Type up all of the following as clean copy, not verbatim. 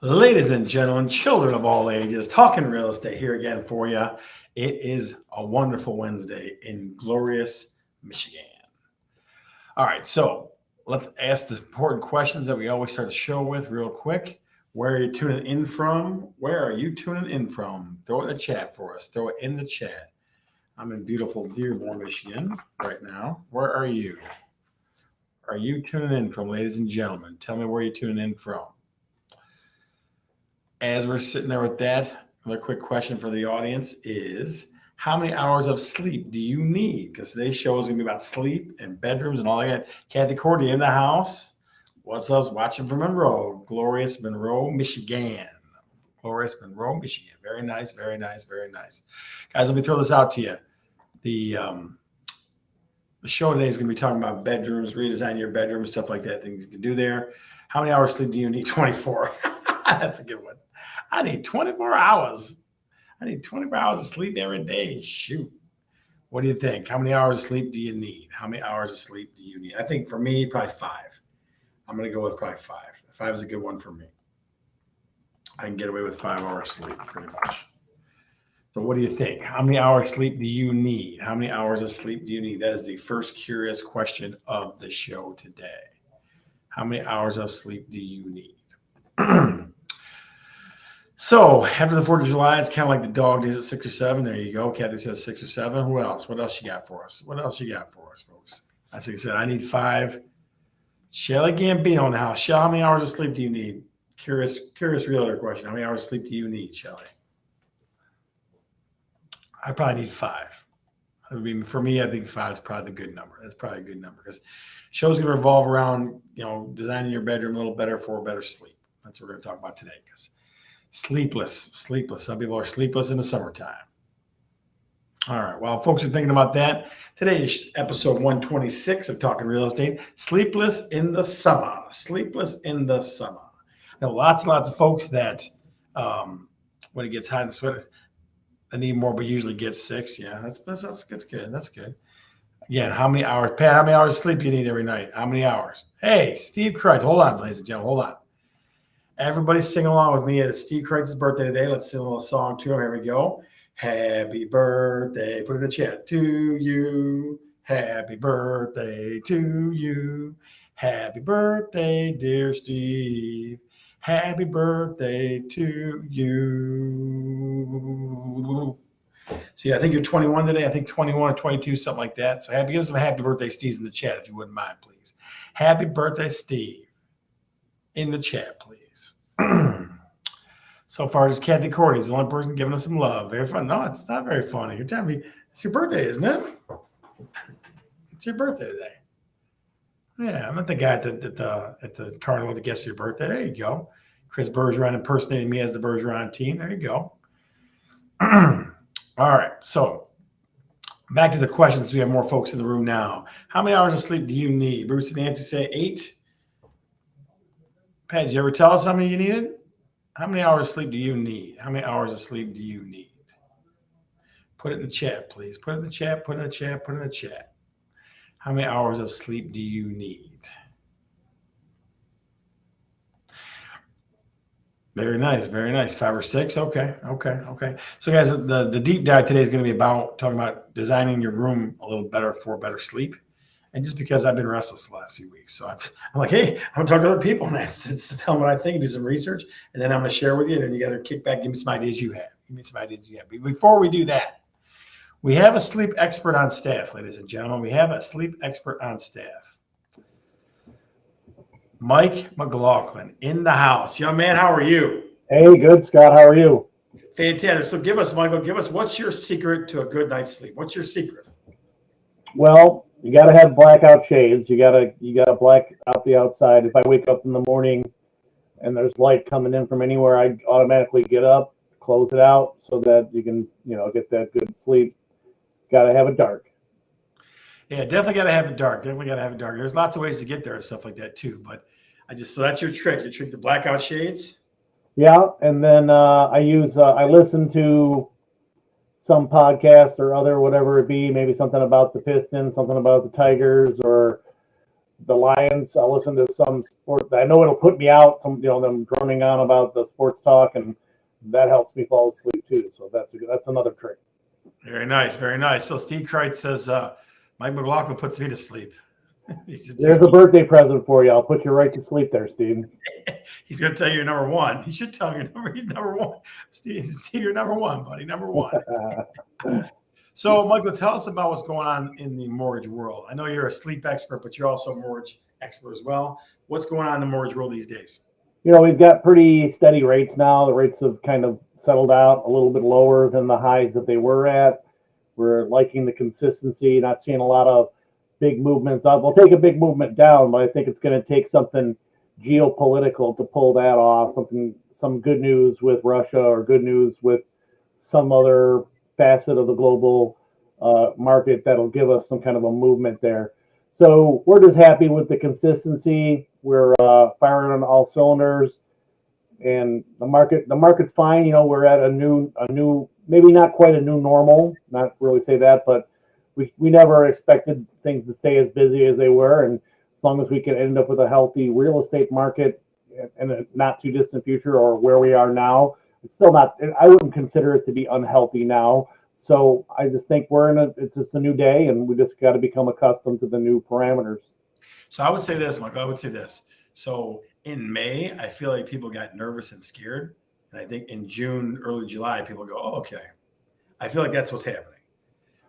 Ladies and gentlemen, children of all ages, talking real estate here again for you. It is a wonderful Wednesday in glorious Michigan. All right, so let's ask the important questions that we always start the show with real quick. Where are you tuning in from? Where are you tuning in from? Throw it in the chat for us. Throw it in the chat. I'm in beautiful Dearborn, Michigan right now. Where are you? Are you tuning in from, ladies and gentlemen? Tell me where you're tuning in from. As we're sitting there with that, another quick question for the audience is, how many hours of sleep do you need? Because today's show is going to be about sleep and bedrooms and all that. Kathy Cordy in the house. What's up? Watching from Monroe, glorious Monroe, Michigan. Glorious Monroe, Michigan. Very nice, very nice, very nice. Guys, let me throw this out to you. The show today is going to be talking about bedrooms, redesign your bedroom, stuff like that, things you can do there. How many hours sleep do you need? 24. That's a good one. I need 24 hours. I need 24 hours of sleep every day. Shoot. What do you think? How many hours of sleep do you need? How many hours of sleep do you need? I think for me, probably 5. I'm going to go with probably 5. 5 is a good one for me. I can get away with 5 hours sleep pretty much. So what do you think? How many hours sleep do you need? How many hours of sleep do you need? That is the first curious question of the show today. How many hours of sleep do you need? So after the 4th of July, it's kind of like the dog days at 6 or 7. There you go. Kathy says 6 or 7. Who else? What else you got for us? What else you got for us, folks? I think I said I need 5. Shelly Gambino in the house. Shelly, how many hours of sleep do you need? Curious realtor question. How many hours of sleep do you need, Shelly? I probably need 5. I mean, for me, I think 5 is probably the good number. That's probably a good number because show's going to revolve around, designing your bedroom a little better for better sleep. That's what we're going to talk about today because sleepless. Some people are sleepless in the summertime. All right. While folks are thinking about that, today is episode 126 of Talking Real Estate. Sleepless in the summer. Sleepless in the summer. I know lots and lots of folks that when it gets hot and sweaty, I need more, but usually get 6. Yeah, that's good. That's good. Again, how many hours? Pat, how many hours of sleep you need every night? How many hours? Hey, Steve Kreitz. Hold on, ladies and gentlemen. Hold on. Everybody sing along with me. It's Steve Kreitz's birthday today. Let's sing a little song to him. Here we go. Happy birthday. Put it in the chat. To you. Happy birthday to you. Happy birthday, dear Steve. Happy birthday to you. See, I think you're 21 today. I think 21 or 22, something like that. So give us some happy birthday Steves in the chat if you wouldn't mind, please. Happy birthday, Steve. In the chat, please. So far, just Kathy Cordy is the only person giving us some love. Very fun. No, it's not very funny. You're telling me it's your birthday, isn't it? It's your birthday today. Yeah, I'm not the guy at the carnival that guesses your birthday. There you go. Chris Bergeron impersonating me as the Bergeron team. There you go. All right. So back to the questions. We have more folks in the room now. How many hours of sleep do you need? Bruce and Nancy say 8. Pat, did you ever tell us how many you needed? How many hours of sleep do you need? How many hours of sleep do you need? Put it in the chat, please. Put it in the chat. Put it in the chat. Put it in the chat. How many hours of sleep do you need? Very nice. Very nice. 5 or 6. Okay. So, guys, the deep dive today is going to be talking about designing your room a little better for better sleep. And just because I've been restless the last few weeks. So I'm like, hey, I'm going to talk to other people and tell them what I think, do some research, and then I'm going to share with you. And then you got to kick back, give me some ideas you have. But before we do that, we have a sleep expert on staff, ladies and gentlemen. We have a sleep expert on staff. Mike McLaughlin in the house. Young man, how are you? Hey, good, Scott. How are you? Fantastic. So Michael, what's your secret to a good night's sleep? What's your secret? Well, you got to have blackout shades. You got to black out the outside. If I wake up in the morning and there's light coming in from anywhere, I automatically get up, close it out so that you can, get that good sleep. Got to have it dark. Yeah, definitely got to have it dark. Definitely got to have it dark. There's lots of ways to get there and stuff like that too. But so that's your trick. You trick the blackout shades. Yeah, and then I listen to some podcast or other, whatever it be, maybe something about the Pistons, something about the Tigers or the Lions. I'll listen to some sport. I know it'll put me out, them droning on about the sports talk, and that helps me fall asleep too. So that's another trick. Very nice, very nice. So Steve Kreitz says Mike McLaughlin puts me to sleep. There's a birthday present for you. I'll put you right to sleep there, Steve. He's going to tell you you're number one. He should tell you he's number one. Steve, you're number one, buddy. Number one. So, Michael, tell us about what's going on in the mortgage world. I know you're a sleep expert, but you're also a mortgage expert as well. What's going on in the mortgage world these days? We've got pretty steady rates now. The rates have kind of settled out a little bit lower than the highs that they were at. We're liking the consistency, not seeing a lot of big movements up. We'll take a big movement down, but I think it's going to take something geopolitical to pull that off. Some good news with Russia or good news with some other facet of the global market that'll give us some kind of a movement there. So we're just happy with the consistency. We're firing on all cylinders, and the market's fine. We're at a new, maybe not quite a new normal, not really say that, but we never expected things to stay as busy as they were. And as long as we can end up with a healthy real estate market in a not too distant future, or where we are now, it's still not, I wouldn't consider it to be unhealthy now. So I just think it's just a new day, and we just got to become accustomed to the new parameters. So I would say this, Michael, I would say this. So in May, I feel like people got nervous and scared. And I think in June, early July, people go, oh, okay. I feel like that's what's happening.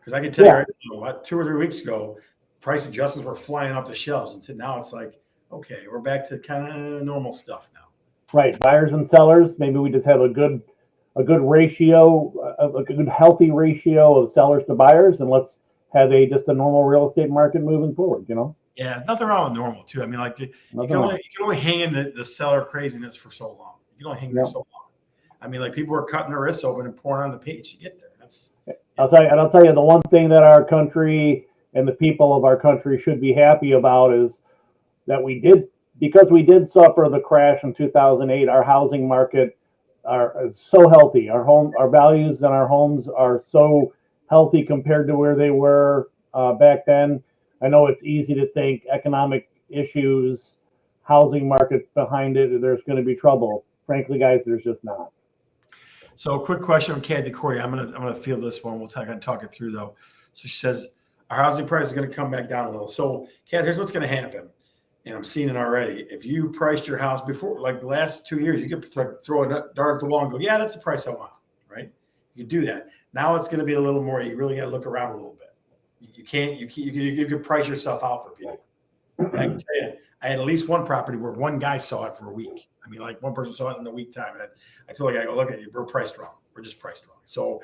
Because I can tell you right now, what, 2 or 3 weeks ago, price adjustments were flying off the shelves. And now it's like, okay, we're back to kind of normal stuff now. Right. Buyers and sellers. Maybe we just have a good ratio, a good healthy ratio of sellers to buyers, and let's have just a normal real estate market moving forward, Yeah, nothing wrong with normal too. I mean, like you can only hang in the seller craziness for so long. You can only hang there so long. I mean, like people are cutting their wrists open and pouring on the page to get there. I'll tell you the one thing that our country and the people of our country should be happy about is that because we did suffer the crash in 2008, our housing market is so healthy. Our values and our homes are so healthy compared to where they were back then. I know it's easy to think economic issues, housing markets behind it, there's going to be trouble. Frankly, guys, there's just not. So a quick question from Kathy Cordy. I'm gonna field this one. We'll talk it through though. So she says our housing price is going to come back down a little. So Kathy, here's what's going to happen. And I'm seeing it already. If you priced your house before, like the last 2 years, you could throw a dart at the wall and go, yeah, that's the price I want, right? You can do that. Now it's going to be a little more, you really got to look around a little bit. You can price yourself out for people. I can tell you, I had at least one property where one guy saw it for a week. I mean, like one person saw it in a week time. And I told the guy, I go, look at you, we're priced wrong. We're just priced wrong. So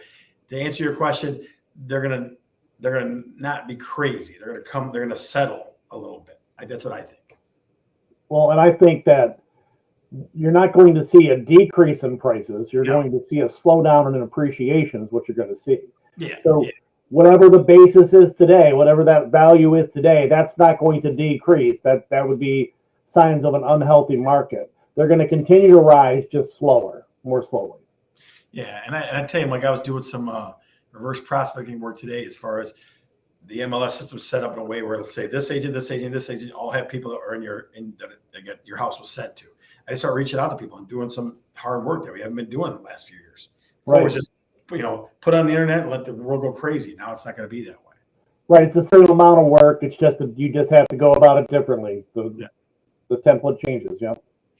to answer your question, they're going to not be crazy. They're going to settle a little bit. That's what I think. Well, and I think that you're not going to see a decrease in prices. You're going to see a slowdown in appreciation is what you're going to see. Yeah. So whatever the basis is today, whatever that value is today, that's not going to decrease. That would be signs of an unhealthy market. They're going to continue to rise, just more slowly. Yeah, and I tell you, like I was doing some reverse prospecting work today as far as the MLS system set up in a way where let's say this agent all have people that are that get your house was sent to. I just start reaching out to people and doing some hard work that we haven't been doing in the last few years. Right. It was just put on the internet and let the world go crazy. Now it's not going to be that way. Right. It's the same amount of work. It's just that you just have to go about it differently. The template changes. Yeah.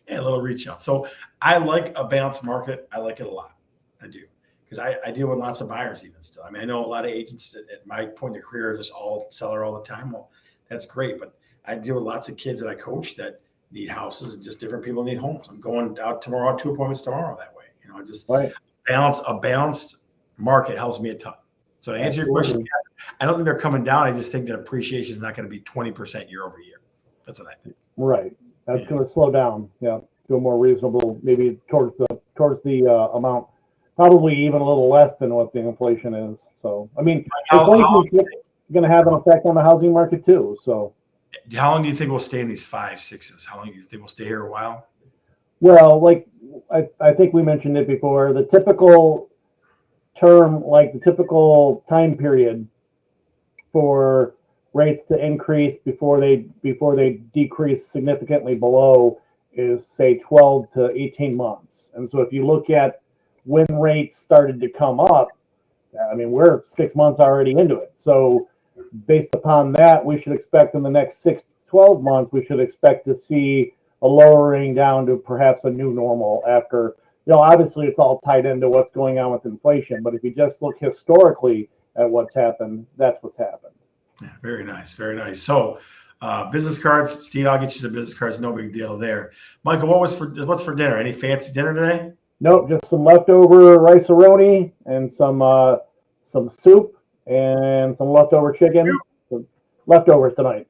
Yeah, a little reach out. So I like a balanced market. I like it a lot. I do. Because I deal with lots of buyers even still. I mean, I know a lot of agents at my point of career are just all seller all the time. Well, that's great. But I deal with lots of kids that I coach that need houses and just different people need homes. I'm going out tomorrow, 2 appointments tomorrow that way. Just a balanced market helps me a ton. So to answer your question, I don't think they're coming down. I just think that appreciation is not going to be 20% year over year. That's what I think. Right. That's going to slow down. Yeah. To a more reasonable, maybe towards the amount. Probably even a little less than what the inflation is. So, I mean, going to have an effect on the housing market too. So, How long do you think we'll stay in these 5, 6s? How long do you think we'll stay here a while? well, like I think we mentioned it before, the typical term, like the typical time period for rates to increase before they decrease significantly below is say 12 to 18 months. And so if you look at when rates started to come up, I mean, we're 6 months already into it. So based upon that, we should expect in the next 6 to 12 months, we should expect to see a lowering down to perhaps a new normal after, obviously it's all tied into what's going on with inflation. But if you just look historically at what's happened, that's what's happened. Yeah, very nice. Very nice. So business cards, Steve, I'll get you some business cards. No big deal there. Michael, what's for dinner? Any fancy dinner today? Nope, just some leftover rice-a-roni and some soup and some leftover chicken. Some leftovers tonight.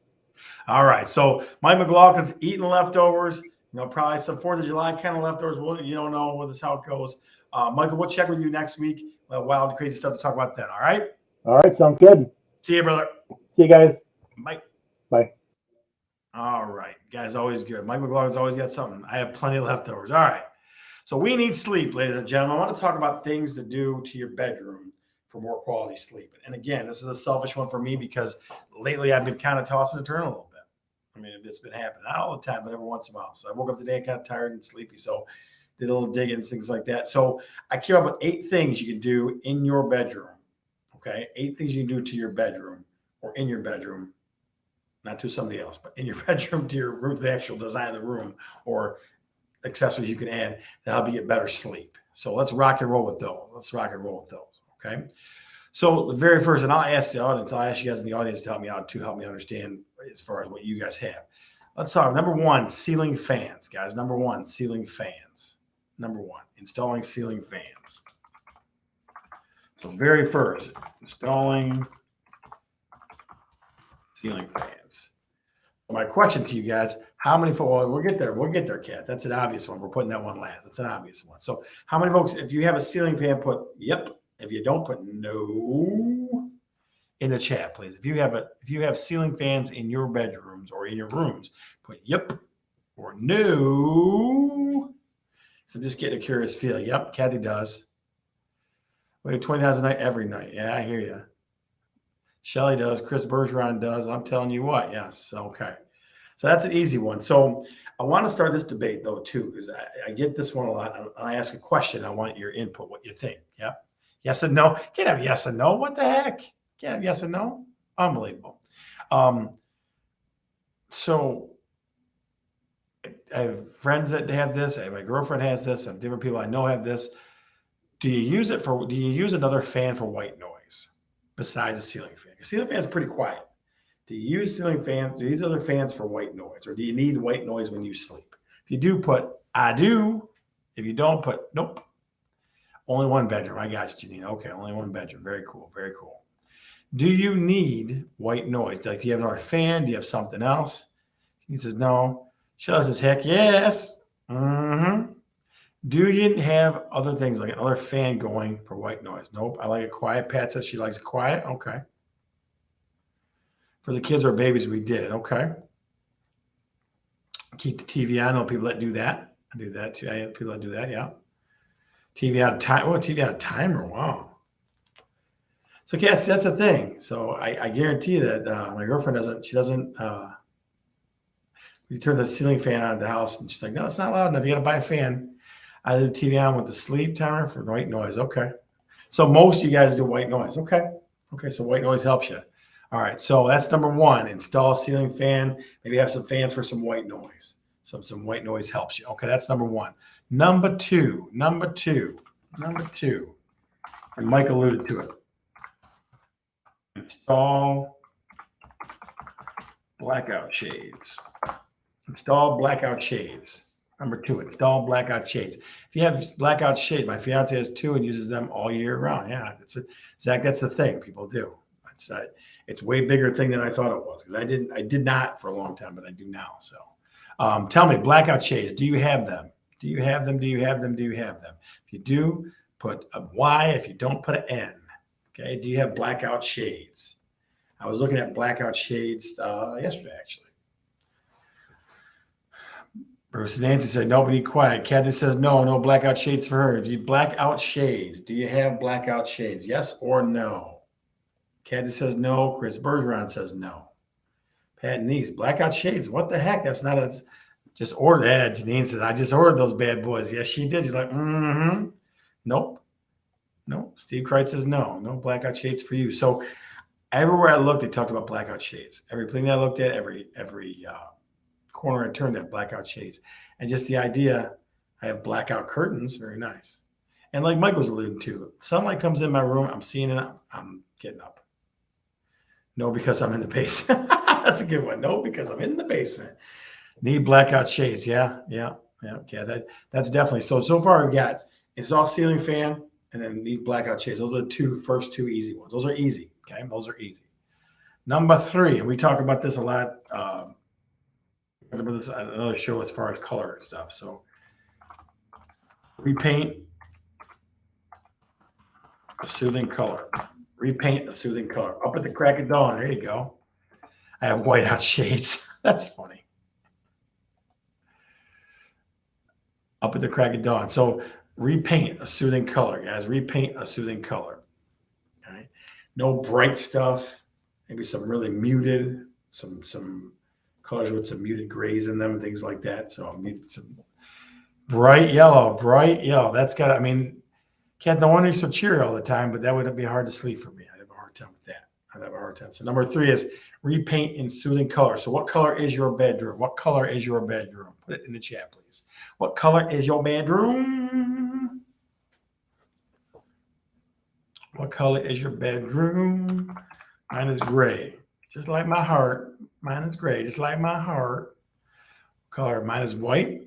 All right. So Mike McLaughlin's eating leftovers. Probably some 4th of July kind of leftovers. Well, you don't know with this how it goes. Michael, we'll check with you next week. Wild, crazy stuff to talk about then. All right. All right. Sounds good. See you, brother. See you guys. Bye. Bye. All right. Guys, always good. Mike McLaughlin's always got something. I have plenty of leftovers. All right. So we need sleep, ladies and gentlemen. I want to talk about things to do to your bedroom for more quality sleep. And again, this is a selfish one for me because lately I've been kind of tossing and turning a little bit. I mean, it's been happening, not all the time, but every once in a while. So I woke up today kind of tired and sleepy. So did a little digging, things like that. So I came up with 8 things you can do in your bedroom. Okay. 8 things you can do to your bedroom or in your bedroom, not to somebody else, but in your bedroom to your room, to the actual design of the room or accessories you can add to help you get better sleep. So let's rock and roll with those. Okay. So the very first, and I'll ask the audience, I'll ask you guys in the audience to help me out, to help me understand as far as what you guys have. Let's talk. Number 1, ceiling fans, guys. Number 1, ceiling fans. Number 1, installing ceiling fans. So very first, installing ceiling fans. My question to you guys, how many folks, well, we'll get there, Kat. That's an obvious one. We're putting that one last. That's an obvious one. So how many folks, if you have a ceiling fan, put yep. If you don't, put no in the chat, please. If you have ceiling fans in your bedrooms or in your rooms, put yep or no. So I'm just getting a curious feel. Yep, Kathy does. Wait, 20 a night every night. Yeah, I hear you. Shelly does. Chris Bergeron does. I'm telling you what. Yes. Okay. So that's an easy one. So I want to start this debate though too, because I get this one a lot. I ask a question. I want your input. What you think? Yeah. Yes and no. Can't have yes and no. What the heck? Can't have yes and no. Unbelievable. So I have friends that have this. My girlfriend has this. And different people I know have this. Do you use another fan for white noise besides a ceiling fan? A ceiling fan is pretty quiet. Do you use ceiling fans? Do you use other fans for white noise? Or do you need white noise when you sleep? If you do, put I do. If you don't, put nope. Only one bedroom. I got you, Janine. Okay, only one bedroom. Very cool. Very cool. Do you need white noise? Like, do you have another fan? Do you have something else? He says, no. Shell says, heck yes. Mm-hmm. Do you have other things like another fan going for white noise? Nope. I like it quiet. Pat says she likes it quiet. Okay. For the kids or babies, we did. Okay. Keep the TV on. I know people that do that. I do that too. I have people that do that. Yeah. TV on a time. Oh, TV on a timer. Wow. So, yes, that's a thing. So I guarantee that my girlfriend doesn't. She doesn't. We turn the ceiling fan on at the house, and she's like, "No, it's not loud enough. You got to buy a fan." I leave the TV on with the sleep timer for white noise. Okay. So most of you guys do white noise. Okay. Okay. So white noise helps you. All right. So that's number 1. Install a ceiling fan. Maybe have some fans for some white noise. Some white noise helps you. Okay. That's number 1. Number two, and Mike alluded to it. Install blackout shades. Install blackout shades. Number 2, install blackout shades. If you have blackout shades, my fiance has 2 and uses them all year round. Yeah, Zach, that's the thing people do. It's way bigger thing than I thought it was because I did not for a long time, but I do now. So tell me, blackout shades, do you have them? Do you have them? If you do, put a Y. If you don't, put an N. Okay. Do you have blackout shades? I was looking at blackout shades yesterday, actually. Bruce Nancy said, nobody quiet. Kathy says, no blackout shades for her. Do you blackout shades? Do you have blackout shades? Yes or no? Kathy says no. Chris Bergeron says no. Pat Neese, blackout shades. What the heck? That's not a just order that. Janine says, I just ordered those bad boys. Yes, she did. She's like, Nope. Steve Kreitz says no blackout shades for you. So everywhere I looked, they talked about blackout shades. Everything I looked at, every corner I turned at, blackout shades. And just the idea, I have blackout curtains, very nice. And like Mike was alluding to, sunlight comes in my room, I'm seeing it, I'm getting up. No, because I'm in the basement. That's a good one. No, because I'm in the basement. Need blackout shades. Yeah. That's definitely. So far we've got exhaust ceiling fan and then need blackout shades. Those are the first two easy ones. Those are easy. Okay. Those are easy. Number 3, and we talk about this a lot. This another show as far as color and stuff. So repaint a soothing color. Repaint a soothing color. Up at the crack of dawn. There you go. I have whiteout shades. That's funny. Up at the crack of dawn. So repaint a soothing color, guys. Repaint a soothing color. Okay. No bright stuff. Maybe some really muted, some colors with some muted grays in them and things like that. So some bright yellow. That's got, I mean, Kat, no wonder you're so cheery all the time, but that would be hard to sleep for me. I'd have a hard time with that. I'd have a hard time. So number 3 is repaint in soothing color. So what color is your bedroom? What color is your bedroom? Put it in the chat, please. What color is your bedroom? What color is your bedroom? Mine is gray, just like my heart. Mine is gray, just like my heart. Color, mine is white.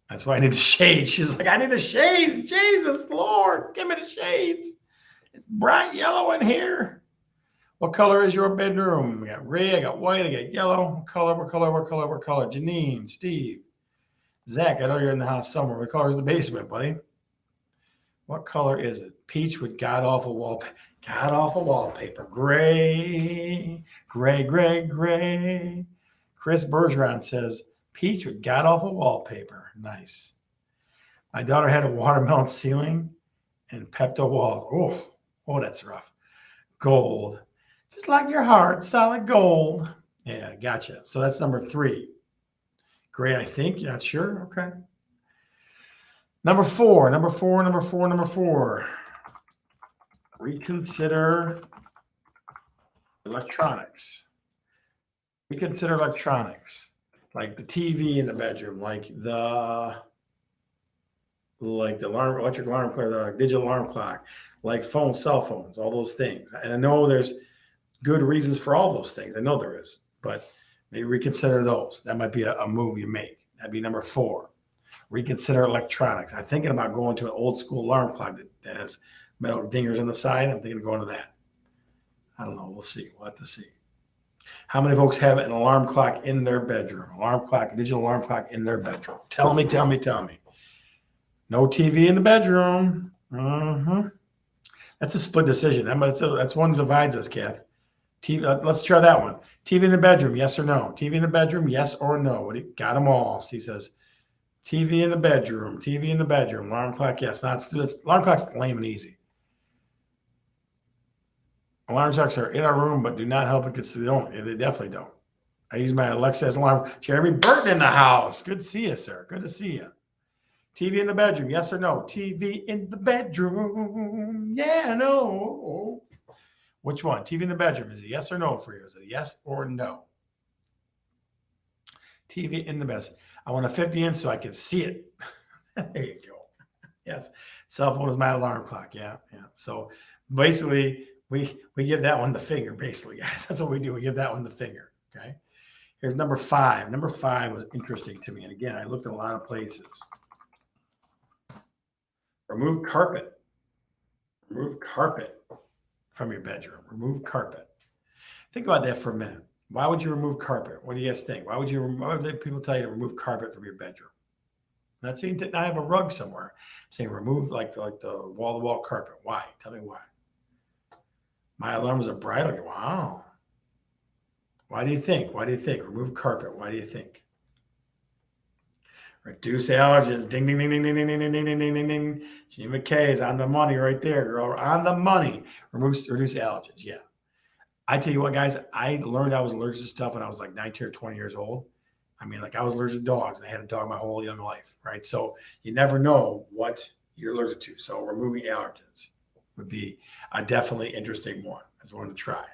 That's why I need the shades. She's like, I need the shades. Jesus, Lord, give me the shades. It's bright yellow in here. What color is your bedroom? I got gray, I got white, I got yellow. What color? Janine, Steve, Zach, I know you're in the house somewhere. What color is the basement, buddy? What color is it? Peach with god-awful wallpaper. God-awful wallpaper. Gray. Chris Bergeron says, peach with god-awful wallpaper. Nice. My daughter had a watermelon ceiling and Pepto walls. Oh, that's rough. Gold. Just like your heart, solid gold. Yeah, gotcha. So that's number 3. Gray, I think. You're not sure? Okay. Number 4. Reconsider electronics. Like the TV in the bedroom, like the electric alarm clock, the digital alarm clock, like cell phones, all those things. And I know there's good reasons for all those things. I know there is, but maybe reconsider those. That might be a move you make. That'd be number 4. Reconsider electronics. I'm thinking about going to an old school alarm clock that has metal dingers on the side. I'm thinking of going to that. I don't know. We'll see. We'll have to see. How many folks have an alarm clock in their bedroom? Digital alarm clock in their bedroom. Tell me. No TV in the bedroom. That's a split decision. That's one that divides us, Kath. TV, let's try that one. TV in the bedroom, yes or no? TV in the bedroom, yes or no? Got them all. Steve says, TV in the bedroom. Alarm clock, yes. Alarm clock's lame and easy. Alarm clocks are in our room, but do not help it because they definitely don't. I use my Alexa as alarm. Jeremy Burton in the house. Good to see you, sir. Good to see you. TV in the bedroom, yes or no? TV in the bedroom. Yeah, no. Which one? TV in the bedroom. Is it yes or no for you? Is it a yes or no? TV in the bedroom. I want a 50-inch so I can see it. There you go. Yes. Cell phone is my alarm clock. Yeah. So basically, we give that one the finger, basically, guys. That's what we do. We give that one the finger. Okay. Here's number 5. Number 5 was interesting to me. And again, I looked at a lot of places. Remove carpet. Remove carpet from your bedroom. Remove carpet. Think about that for a minute. Why would you remove carpet? What do you guys think? Why would people tell you to remove carpet from your bedroom? I'm not saying I have a rug somewhere. I'm saying remove like the wall-to-wall carpet. Why? Tell me why. My alarms are bright. Okay, wow. Why do you think? Why do you think? Remove carpet. Why do you think? Reduce allergens. Ding, ding, ding, ding, ding, ding, ding, ding, ding, ding, ding, ding. Gene McKay is on the money right there, girl. On the money. Reduce allergens. Yeah. I tell you what, guys, I learned I was allergic to stuff when I was like 19 or 20 years old. I mean, like I was allergic to dogs. And I had a dog my whole young life, right? So you never know what you're allergic to. So removing allergens would be a definitely interesting one. As one to try.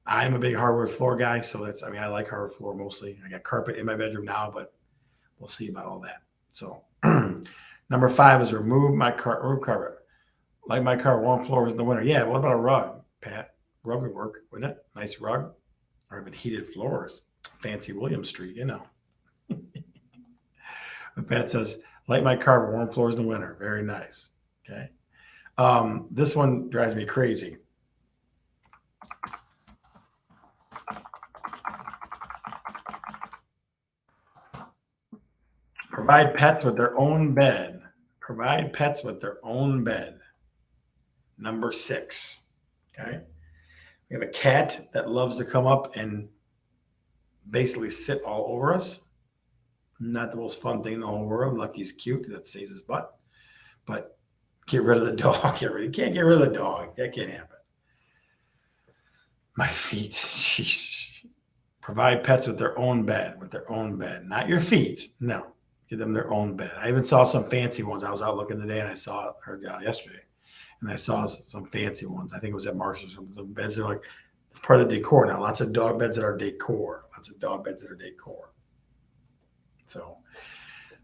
I'm a big hardwood floor guy, so I like hardwood floor mostly. I got carpet in my bedroom now, but we'll see about all that. So number 5 is remove carpet. Like my car, warm floors in the winter. Yeah, what about a rug, Pat? Rug would work, wouldn't it? Nice rug. Or even heated floors. Fancy William Street, you know. Pat says, light my car, warm floors in the winter. Very nice. Okay. This one drives me crazy. Provide pets with their own bed. Provide pets with their own bed. Number 6. Okay. We have a cat that loves to come up and basically sit all over us. Not the most fun thing in the whole world. Lucky's cute because that saves his butt. But get rid of the dog. You can't get rid of the dog. That can't happen. My feet. Jeez. Provide pets with their own bed. With their own bed. Not your feet. No. Give them their own bed. I even saw some fancy ones. I was out looking today and I saw her yesterday. And I saw some fancy ones. I think it was at Marshall's. Some beds that are like, it's part of the decor now. Lots of dog beds that are decor. So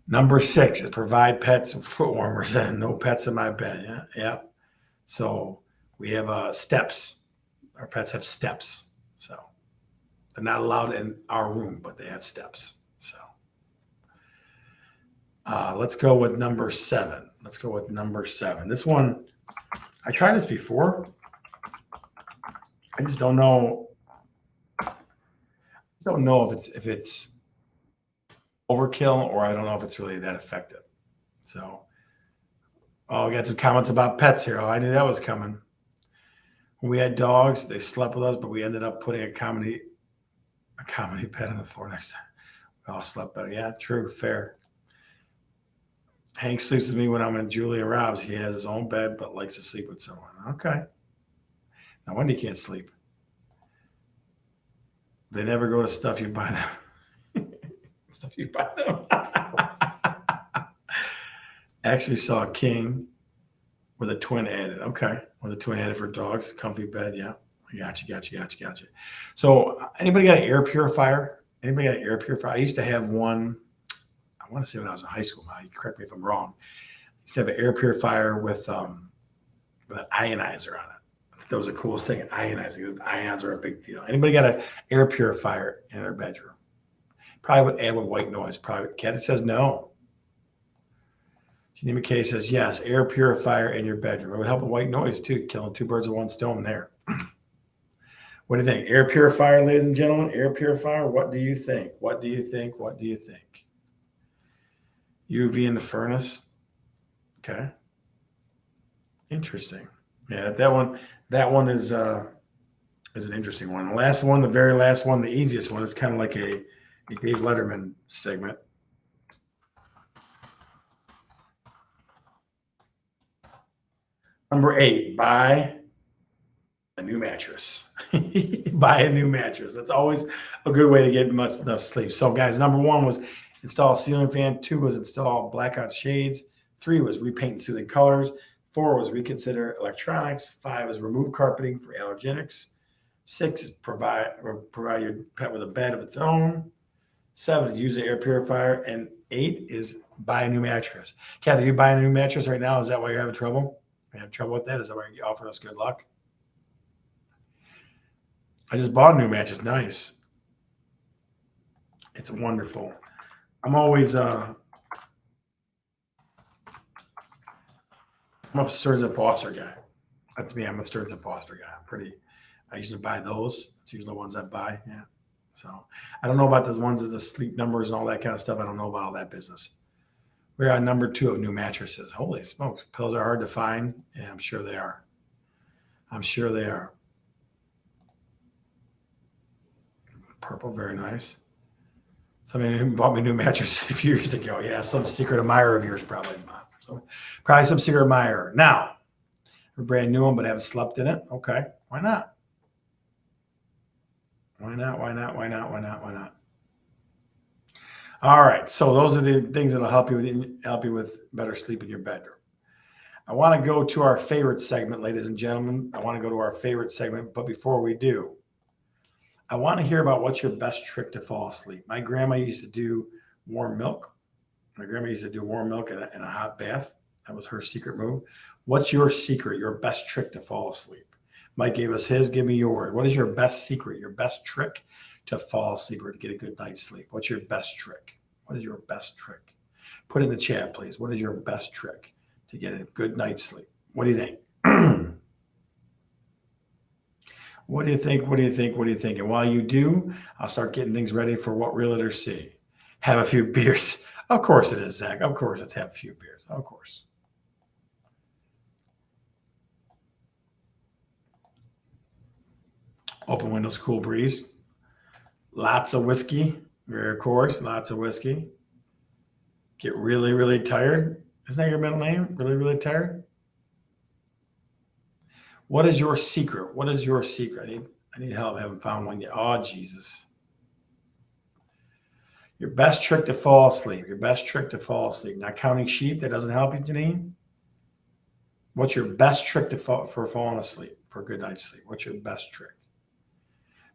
number 6 is provide pets with foot warmers and no pets in my bed. Yeah. So we have steps. Our pets have steps. So they're not allowed in our room, but they have steps. So let's go with number 7. This one, I tried this before. I just don't know. If it's overkill or I don't know if it's really that effective. So, we got some comments about pets here. Oh, I knew that was coming. When we had dogs, they slept with us, but we ended up putting a comedy pet on the floor next time. We all slept better. Yeah, true, fair. Hank sleeps with me when I'm in Julia Rob's. He has his own bed, but likes to sleep with someone. Okay. No wonder you can't sleep. They never go to stuff you buy them. Actually saw a king with a twin added. Okay. With a twin added for dogs. Comfy bed. Yeah. I got you. So anybody got an air purifier? I used to have one. I want to say when I was in high school. Now, you correct me if I'm wrong. I used to have an air purifier with an ionizer on it. That was the coolest thing, ionizing. Ions are a big deal. Anybody got an air purifier in their bedroom? Probably would add with white noise. Probably. Kat says no. Janine McKay says yes. Air purifier in your bedroom. It would help with white noise too. Killing 2 birds with 1 stone there. What do you think? Air purifier, ladies and gentlemen. Air purifier. What do you think? UV in the furnace. Okay. Interesting. Yeah, that one is an interesting one. The very last one, the easiest one is kind of like a Dave Letterman segment. Number 8, buy a new mattress. Buy a new mattress. That's always a good way to get enough sleep. So, guys, number 1 was install a ceiling fan. 2 was install blackout shades. 3 was repaint and soothing colors. 4 was reconsider electronics. 5 is remove carpeting for allergenics. 6 is provide your pet with a bed of its own. 7 is use an air purifier. And 8 is buy a new mattress. Kathy, are you buying a new mattress right now? Is that why you're having trouble? You have trouble with that? Is that why you're offering us good luck? I just bought a new mattress. Nice. It's wonderful. I'm always I'm a Stearns and Foster guy. That's me. I'm a Stearns and Foster guy. I usually buy those. It's usually the ones I buy. Yeah. So I don't know about those ones of the sleep numbers and all that kind of stuff. I don't know about all that business. We're on number 2 of new mattresses. Holy smokes. Pillows are hard to find. Yeah, I'm sure they are. Purple, very nice. Somebody who bought me a new mattress a few years ago. Yeah, some secret admirer of yours, probably. So probably some secret admirer. Now, a brand new one, but haven't slept in it. Okay, why not? Why not? Why not? Why not? Why not? Why not? All right. So those are the things that'll help you with better sleep in your bedroom. I want to go to our favorite segment, ladies and gentlemen. I want to go to our favorite segment, but before we do, I want to hear about what's your best trick to fall asleep. My grandma used to do warm milk. My grandma used to do warm milk in a hot bath. That was her secret move. What's your secret, your best trick to fall asleep? Mike gave us his. Give me yours. What is your best secret, your best trick to fall asleep or to get a good night's sleep? What's your best trick? What is your best trick? Put in the chat, please. What is your best trick to get a good night's sleep? What do you think? What do you think? What do you think? What do you think? And while you do, I'll start getting things ready for what realtors see. Have a few beers. Of course it is, Zach. Of course it's have a few beers. Of course. Open windows, cool breeze. Lots of whiskey. Of course, lots of whiskey. Get really, really tired. Isn't that your middle name? Really, really tired? What is your secret? What is your secret? I need help. I haven't found one yet. Oh, Jesus. Your best trick to fall asleep. Your best trick to fall asleep. Not counting sheep. That doesn't help you, Janine. What's your best trick for falling asleep, for a good night's sleep? What's your best trick?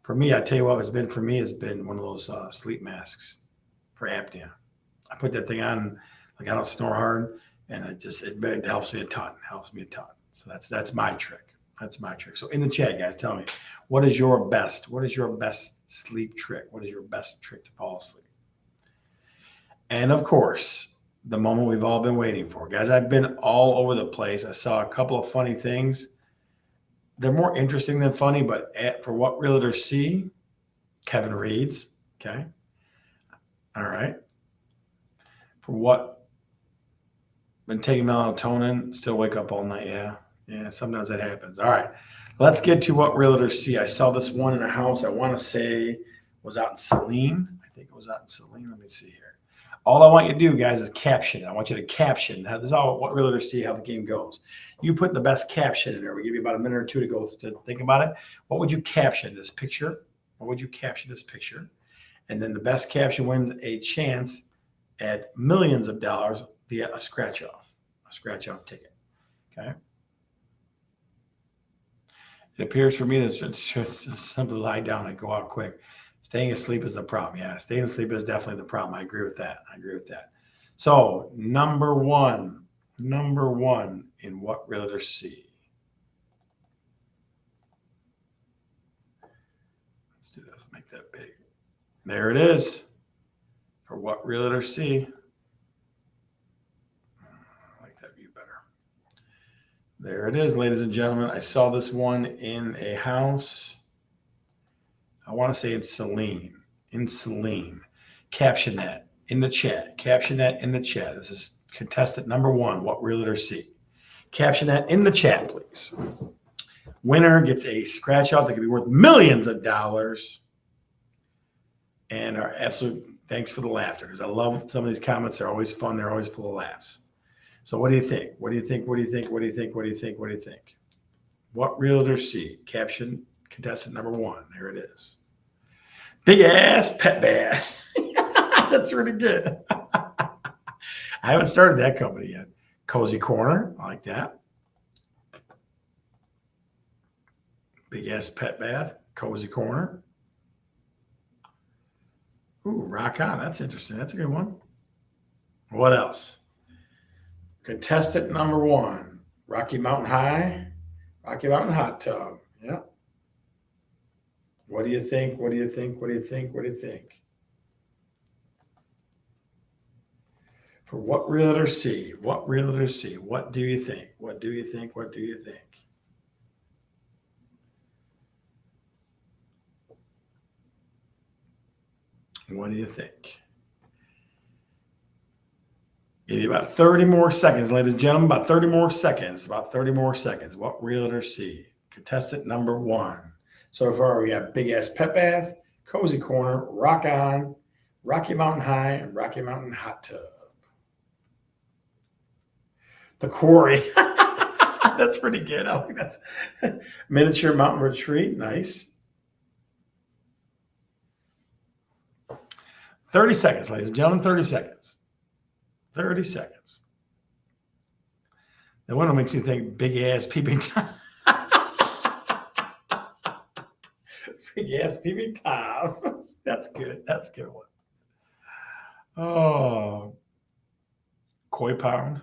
For me, I tell you what it's been for me has been one of those sleep masks for apnea. I put that thing on, like I don't snore hard, and it helps me a ton. Helps me a ton. So that's my trick. That's my trick. So in the chat, guys, tell me, what is your best sleep trick? What is your best trick to fall asleep? And of course, the moment we've all been waiting for. Guys, I've been all over the place. I saw a couple of funny things. They're more interesting than funny, but for what realtors see, Kevin reads. Okay. All right. For what, been taking melatonin, still wake up all night. Yeah. Yeah. Sometimes that happens. All right. Let's get to what realtors see. I saw this one in a house. I want to say was out in Saline. I think it was out in Saline. Let me see here. All I want you to do, guys, is caption it. I want you to caption. This is all what realtors see, how the game goes. You put the best caption in there. We give you about a minute or two to go to think about it. What would you caption this picture? What would you caption this picture? And then the best caption wins a chance at millions of dollars via a scratch-off ticket. Okay. It appears for me that it's just simply lie down and go out quick. Staying asleep is the problem. Yeah, staying asleep is definitely the problem. I agree with that. So number one in what realtors see. Let's do this. Make that big. There it is. For what realtors see. I like that view better. There it is, ladies and gentlemen. I saw this one in a house. I want to say in Saline. Caption that in the chat. This is contestant number one, what realtors see. Caption that in the chat, please. Winner gets a scratch out that could be worth millions of dollars. And our absolute thanks for the laughter, because I love some of these comments. They're always fun. They're always full of laughs. So what do you think? What realtors see? Caption contestant number one. There it is. Big ass pet bath. That's really good. I haven't started that company yet. Cozy corner. I like that. Big ass pet bath. Cozy corner. Ooh, rock on. That's interesting. That's a good one. What else? Contestant number one. Rocky Mountain High. Rocky Mountain Hot Tub. Yeah. What do you think? For what realtors see? What do you think? What do you think? What do you think? Give you about 30 more seconds, ladies and gentlemen. About 30 more seconds. What realtors see? Contestant number one. So far, we have big ass pet bath, Cozy Corner, Rock On, Rocky Mountain High, and Rocky Mountain Hot Tub. The Quarry. That's pretty good. I think that's Miniature Mountain Retreat. Nice. 30 seconds, ladies and gentlemen. 30 seconds. 30 seconds. The one makes you think big ass peeping Tom. Big ass peeping Tom. That's good. That's a good one. Oh. Koi Pound.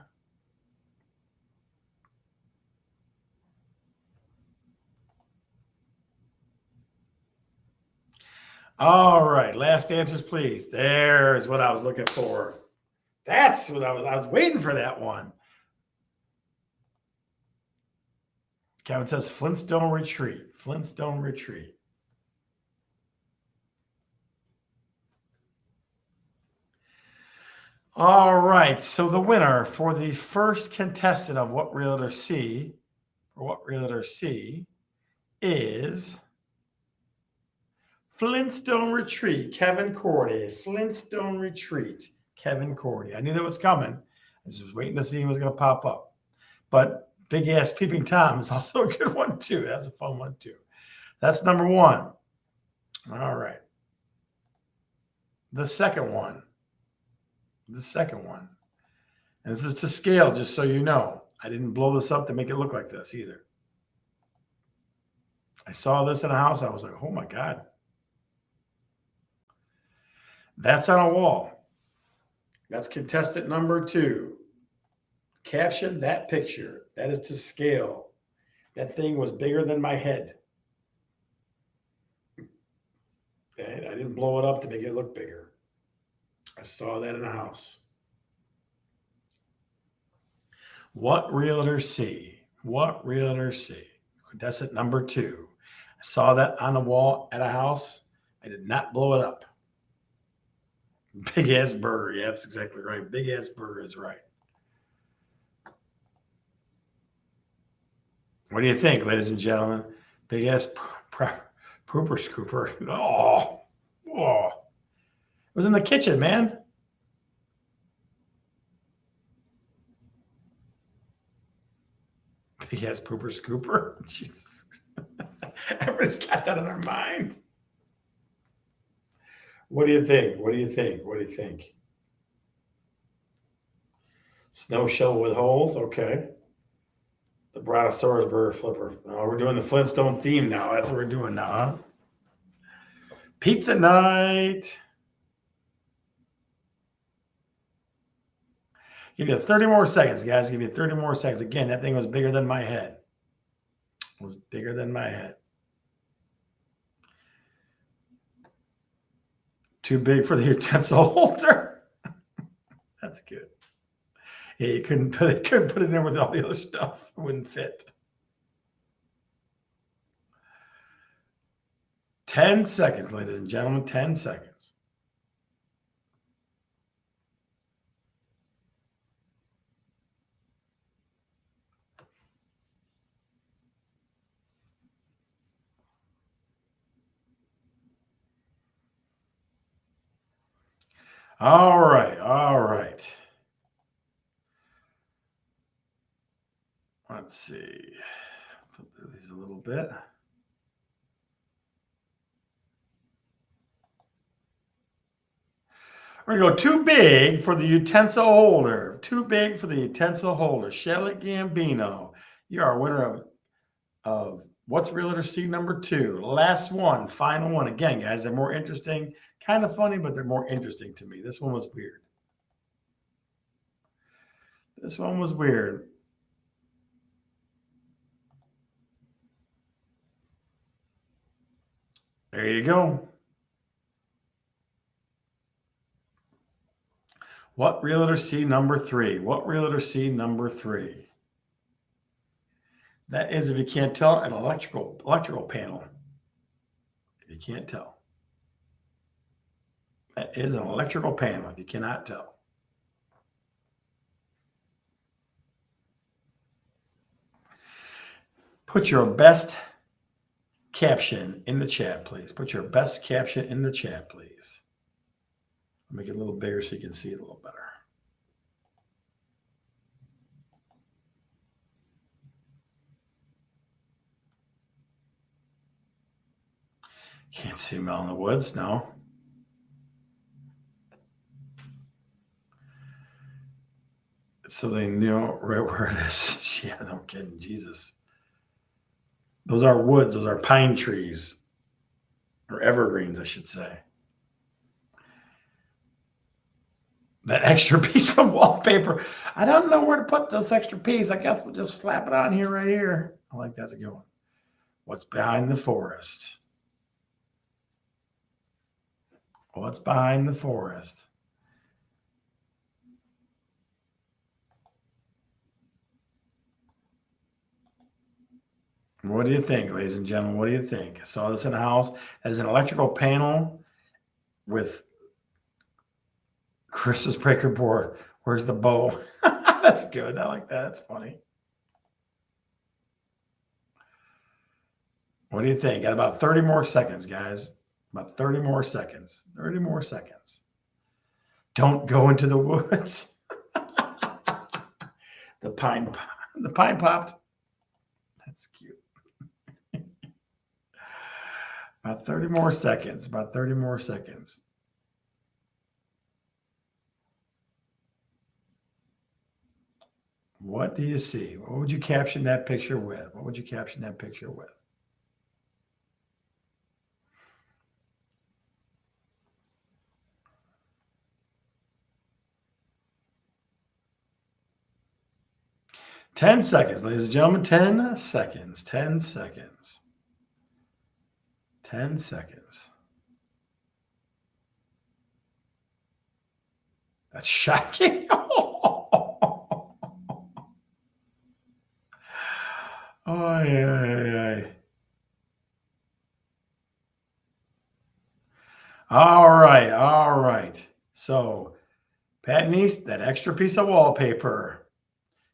All right. Last answers, please. There's what I was looking for. That's what I was waiting for that one. Kevin says Flintstone Retreat. Flintstone Retreat. All right. So the winner for the first contestant of What Realtor See, is Flintstone Retreat, Kevin Cordy. Flintstone Retreat, Kevin Cordy. I knew that was coming. I just was waiting to see who was going to pop up. But Big Ass Peeping Tom is also a good one, too. That's a fun one, too. That's number one. All right. The second one. And this is to scale, just so you know. I didn't blow this up to make it look like this either. I saw this in a house. I was like, oh, my God. That's on a wall. That's contestant number 2. Caption that picture. That is to scale. That thing was bigger than my head. Okay? I didn't blow it up to make it look bigger. I saw that in a house. What Realtor See? What Realtor See? Contestant number 2. I saw that on a wall at a house. I did not blow it up. Big ass burger. Yeah, that's exactly right. Big ass burger is right. What do you think, ladies and gentlemen? Big ass pooper scooper. Oh. It was in the kitchen, man. Big ass pooper scooper. Jesus. Everybody's got that in their mind. What do you think? Snow shovel with holes. Okay. The Brontosaurus burger flipper. Oh, we're doing the Flintstone theme now. That's what we're doing now, huh? Pizza night. Give you 30 more seconds, guys. Give you 30 more seconds. Again, that thing was bigger than my head. It was bigger than my head. Too big for the utensil holder. That's good. Yeah, you couldn't put it in there with all the other stuff. It wouldn't fit. 10 seconds, ladies and gentlemen. 10 seconds. All right. Let's see. Flip through these a little bit. We're going to go too big for the utensil holder. Too big for the utensil holder. Shelly Gambino. You are a winner of What's Realtor See number 2. Last one, final one. Again, guys, they're more interesting. Kind of funny, but they're more interesting to me. This one was weird. There you go. What Realtor See number 3? That is, if you can't tell, an electrical panel. If you can't tell. That is an electrical panel, if you cannot tell. Put your best caption in the chat, please. Put your best caption in the chat, please. I'll make it a little bigger so you can see it a little better. Can't see Mel in the woods, no. So they know right where it is. Yeah, no kidding. Jesus. Those are woods. Those are pine trees. Or evergreens, I should say. That extra piece of wallpaper. I don't know where to put this extra piece. I guess we'll just slap it on here right here. I like that's a good one. What's behind the forest? What's behind the forest? What do you think, ladies and gentlemen? What do you think? I saw this in a house. There's an electrical panel with Christmas breaker board. Where's the bow? That's good. I like that. That's funny. What do you think? Got about 30 more seconds, guys. About 30 more seconds. 30 more seconds. Don't go into the woods. The pine popped. That's cute. About 30 more seconds. About 30 more seconds. What do you see? What would you caption that picture with? What would you caption that picture with? Ten seconds, ladies and gentlemen. 10 seconds. 10 seconds. 10 seconds. That's shocking. Oh, yeah. All right. So, Pat Neese, that extra piece of wallpaper.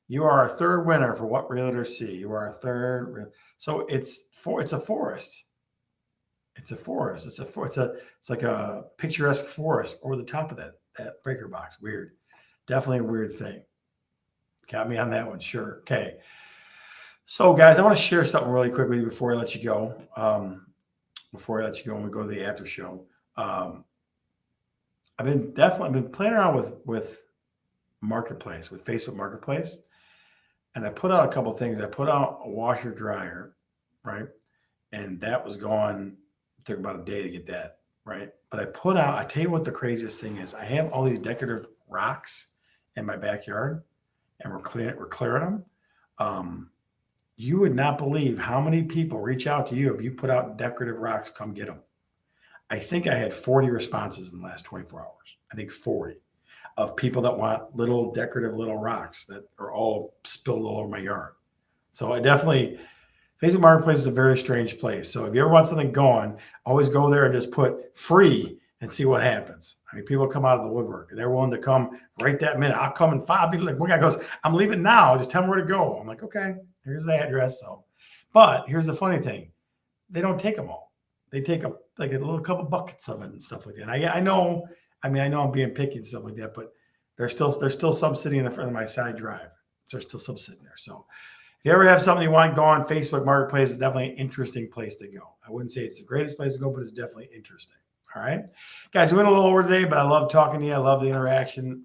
You are our third winner for What Realtors See. You are our third. So it's a forest. It's a forest. It's like a picturesque forest over the top of that breaker box. Weird. Definitely a weird thing. Got me on that one. Sure. Okay. So, guys, I want to share something really quick with you before I let you go. When we go to the after show. I've been playing around with Marketplace, with Facebook Marketplace, and I put out a couple of things. I put out a washer dryer, right, and that was gone. It took about a day to get that right. But I tell you what the craziest thing is. I have all these decorative rocks in my backyard, and we're clearing them. You would not believe how many people reach out to you if you put out decorative rocks. Come get them. I think I had 40 responses in the last 24 hours. I think 40 of people that want little decorative little rocks that are all spilled all over my yard. So Facebook Marketplace is a very strange place. So if you ever want something going, always go there and just put free and see what happens. I mean, people come out of the woodwork. They're willing to come right that minute. I'll come in 5 minutes. Like one guy goes, I'm leaving now. Just tell me where to go. I'm like, okay, here's the address. But here's the funny thing. They don't take them all. They take a little couple buckets of it and stuff like that. I know I'm being picky and stuff like that, but there's still some sitting in the front of my side drive. So there's still some sitting there. So if you ever have something you want to go on, Facebook Marketplace is definitely an interesting place to go. I wouldn't say it's the greatest place to go, but it's definitely interesting. All right. Guys, we went a little over today, but I love talking to you. I love the interaction.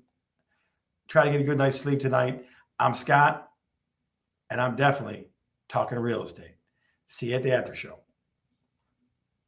Try to get a good night's sleep tonight. I'm Scott, and I'm definitely talking real estate. See you at the after show.